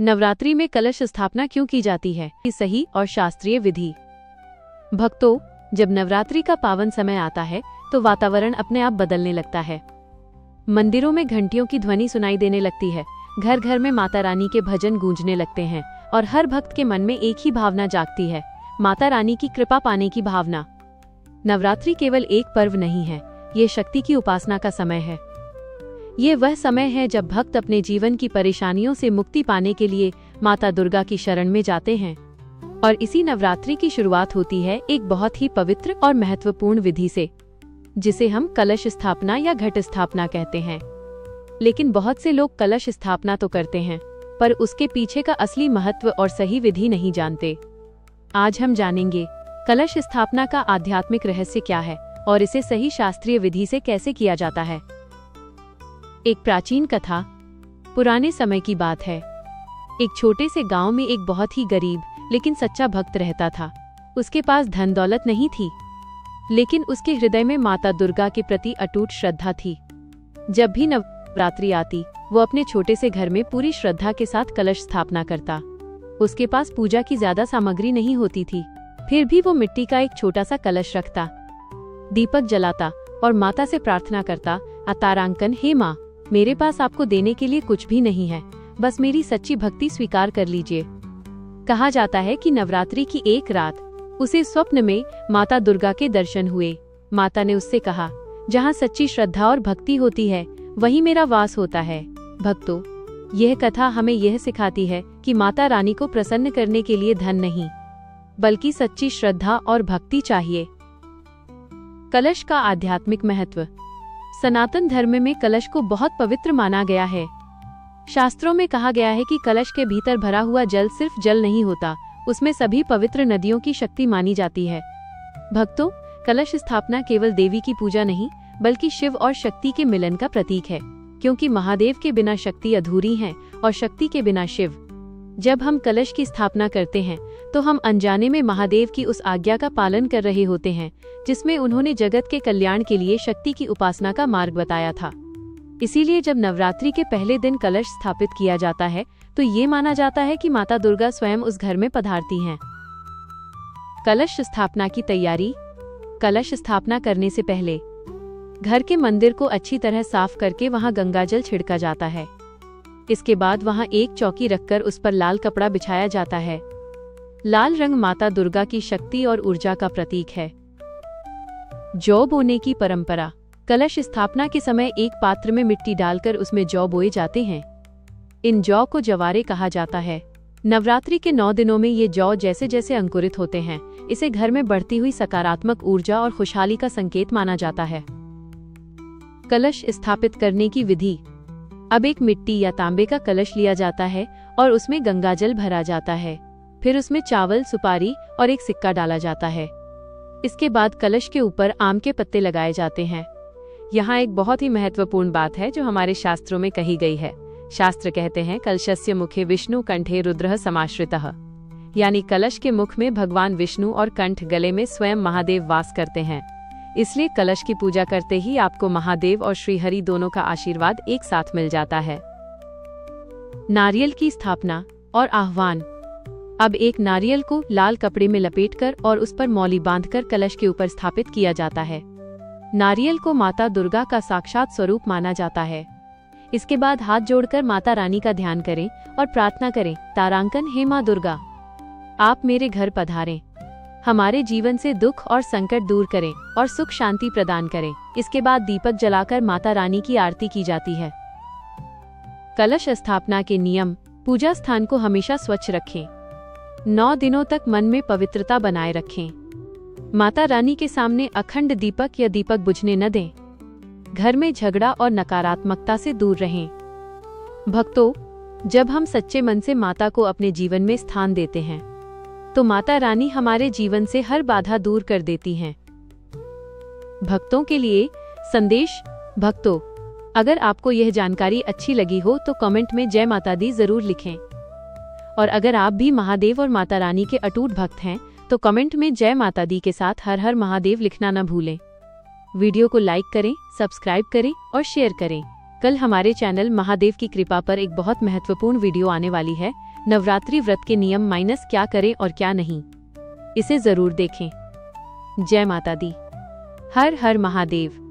नवरात्रि में कलश स्थापना क्यों की जाती है? सही और शास्त्रीय विधि। भक्तों, जब नवरात्रि का पावन समय आता है तो वातावरण अपने आप बदलने लगता है। मंदिरों में घंटियों की ध्वनि सुनाई देने लगती है, घर घर में माता रानी के भजन गूंजने लगते हैं और हर भक्त के मन में एक ही भावना जागती है, माता रानी की कृपा पाने की भावना। नवरात्रि केवल एक पर्व नहीं है, ये शक्ति की उपासना का समय है। ये वह समय है जब भक्त अपने जीवन की परेशानियों से मुक्ति पाने के लिए माता दुर्गा की शरण में जाते हैं। और इसी नवरात्रि की शुरुआत होती है एक बहुत ही पवित्र और महत्वपूर्ण विधि से, जिसे हम कलश स्थापना या घट स्थापना कहते हैं। लेकिन बहुत से लोग कलश स्थापना तो करते हैं, पर उसके पीछे का असली महत्व और सही विधि नहीं जानते। आज हम जानेंगे कलश स्थापना का आध्यात्मिक रहस्य क्या है और इसे सही शास्त्रीय विधि से कैसे किया जाता है। एक प्राचीन कथा। पुराने समय की बात है। एक छोटे से गांव में एक बहुत ही गरीब लेकिन सच्चा भक्त रहता था। उसके पास धन दौलत नहीं थी, लेकिन उसके हृदय में माता दुर्गा के प्रति अटूट श्रद्धा थी। जब भी नवरात्रि आती, वो अपने छोटे से घर में पूरी श्रद्धा के साथ कलश स्थापना करता। उसके पास पूजा की ज्यादा सामग्री नहीं होती थी, फिर भी वो मिट्टी का एक छोटा सा कलश रखता, दीपक जलाता और माता से प्रार्थना करता, तारांकन, हे माँ, मेरे पास आपको देने के लिए कुछ भी नहीं है, बस मेरी सच्ची भक्ति स्वीकार कर लीजिए। कहा जाता है कि नवरात्रि की एक रात उसे स्वप्न में माता दुर्गा के दर्शन हुए। माता ने उससे कहा, जहाँ सच्ची श्रद्धा और भक्ति होती है वहीं मेरा वास होता है। भक्तों, यह कथा हमें यह सिखाती है कि माता रानी को प्रसन्न करने के लिए धन नहीं, बल्कि सच्ची श्रद्धा और भक्ति चाहिए। कलश का आध्यात्मिक महत्व। सनातन धर्म में कलश को बहुत पवित्र माना गया है। शास्त्रों में कहा गया है कि कलश के भीतर भरा हुआ जल सिर्फ जल नहीं होता, उसमें सभी पवित्र नदियों की शक्ति मानी जाती है। भक्तों, कलश स्थापना केवल देवी की पूजा नहीं, बल्कि शिव और शक्ति के मिलन का प्रतीक है, क्योंकि महादेव के बिना शक्ति अधूरी है और शक्ति के बिना शिव। जब हम कलश की स्थापना करते हैं तो हम अनजाने में महादेव की उस आज्ञा का पालन कर रहे होते हैं, जिसमें उन्होंने जगत के कल्याण के लिए शक्ति की उपासना का मार्ग बताया था। इसीलिए जब नवरात्रि के पहले दिन कलश स्थापित किया जाता है तो ये माना जाता है कि माता दुर्गा स्वयं उस घर में पधारती हैं। कलश स्थापना की तैयारी। कलश स्थापना करने से पहले घर के मंदिर को अच्छी तरह साफ करके वहां गंगाजल छिड़का जाता है। इसके बाद वहां एक चौकी रखकर उस पर लाल कपड़ा बिछाया जाता है। लाल रंग माता दुर्गा की शक्ति और ऊर्जा का प्रतीक है। जौ बोने की परंपरा। कलश स्थापना के समय एक पात्र में मिट्टी डालकर उसमें जौ बोए जाते हैं। इन जौ को जवारे कहा जाता है। नवरात्रि के 9 दिनों में ये जौ जैसे जैसे अंकुरित होते हैं, इसे घर में बढ़ती हुई सकारात्मक ऊर्जा और खुशहाली का संकेत माना जाता है। कलश स्थापित करने की विधि। अब एक मिट्टी या तांबे का कलश लिया जाता है और उसमें गंगाजल भरा जाता है। फिर उसमें चावल, सुपारी और एक सिक्का डाला जाता है। इसके बाद कलश के ऊपर आम के पत्ते लगाए जाते हैं। यहाँ एक बहुत ही महत्वपूर्ण बात है जो हमारे शास्त्रों में कही गई है। शास्त्र कहते हैं, कलशस्य मुखे विष्णु कंठे रुद्रः समाश्रितः, यानी कलश के मुख में भगवान विष्णु और कंठ गले में स्वयं महादेव वास करते हैं। इसलिए कलश की पूजा करते ही आपको महादेव और श्रीहरि दोनों का आशीर्वाद एक साथ मिल जाता है। नारियल की स्थापना और आह्वान। अब एक नारियल को लाल कपड़े में लपेटकर और उस पर मौली बांधकर कलश के ऊपर स्थापित किया जाता है। नारियल को माता दुर्गा का साक्षात स्वरूप माना जाता है। इसके बाद हाथ जोड़कर माता रानी का ध्यान करें और प्रार्थना करें, तारांकन, हे माँ दुर्गा, आप मेरे घर पधारें, हमारे जीवन से दुख और संकट दूर करें और सुख शांति प्रदान करें। इसके बाद दीपक जलाकर माता रानी की आरती की जाती है। कलश स्थापना के नियम। पूजा स्थान को हमेशा स्वच्छ रखें। 9 दिनों तक मन में पवित्रता बनाए रखें। माता रानी के सामने अखंड दीपक या दीपक बुझने न दें। घर में झगड़ा और नकारात्मकता से दूर रहें। भक्तों, जब हम सच्चे मन से माता को अपने जीवन में स्थान देते हैं तो माता रानी हमारे जीवन से हर बाधा दूर कर देती हैं। भक्तों के लिए संदेश। भक्तों, अगर आपको यह जानकारी अच्छी लगी हो तो कमेंट में जय माता दी जरूर लिखें। और अगर आप भी महादेव और माता रानी के अटूट भक्त हैं तो कमेंट में जय माता दी के साथ हर हर महादेव लिखना न भूलें। वीडियो को लाइक करें, सब्सक्राइब करें और शेयर करें। कल हमारे चैनल महादेव की कृपा पर एक बहुत महत्वपूर्ण वीडियो आने वाली है, नवरात्रि व्रत के नियम माइनस क्या करें और क्या नहीं, इसे जरूर देखें। जय माता दी। हर हर महादेव।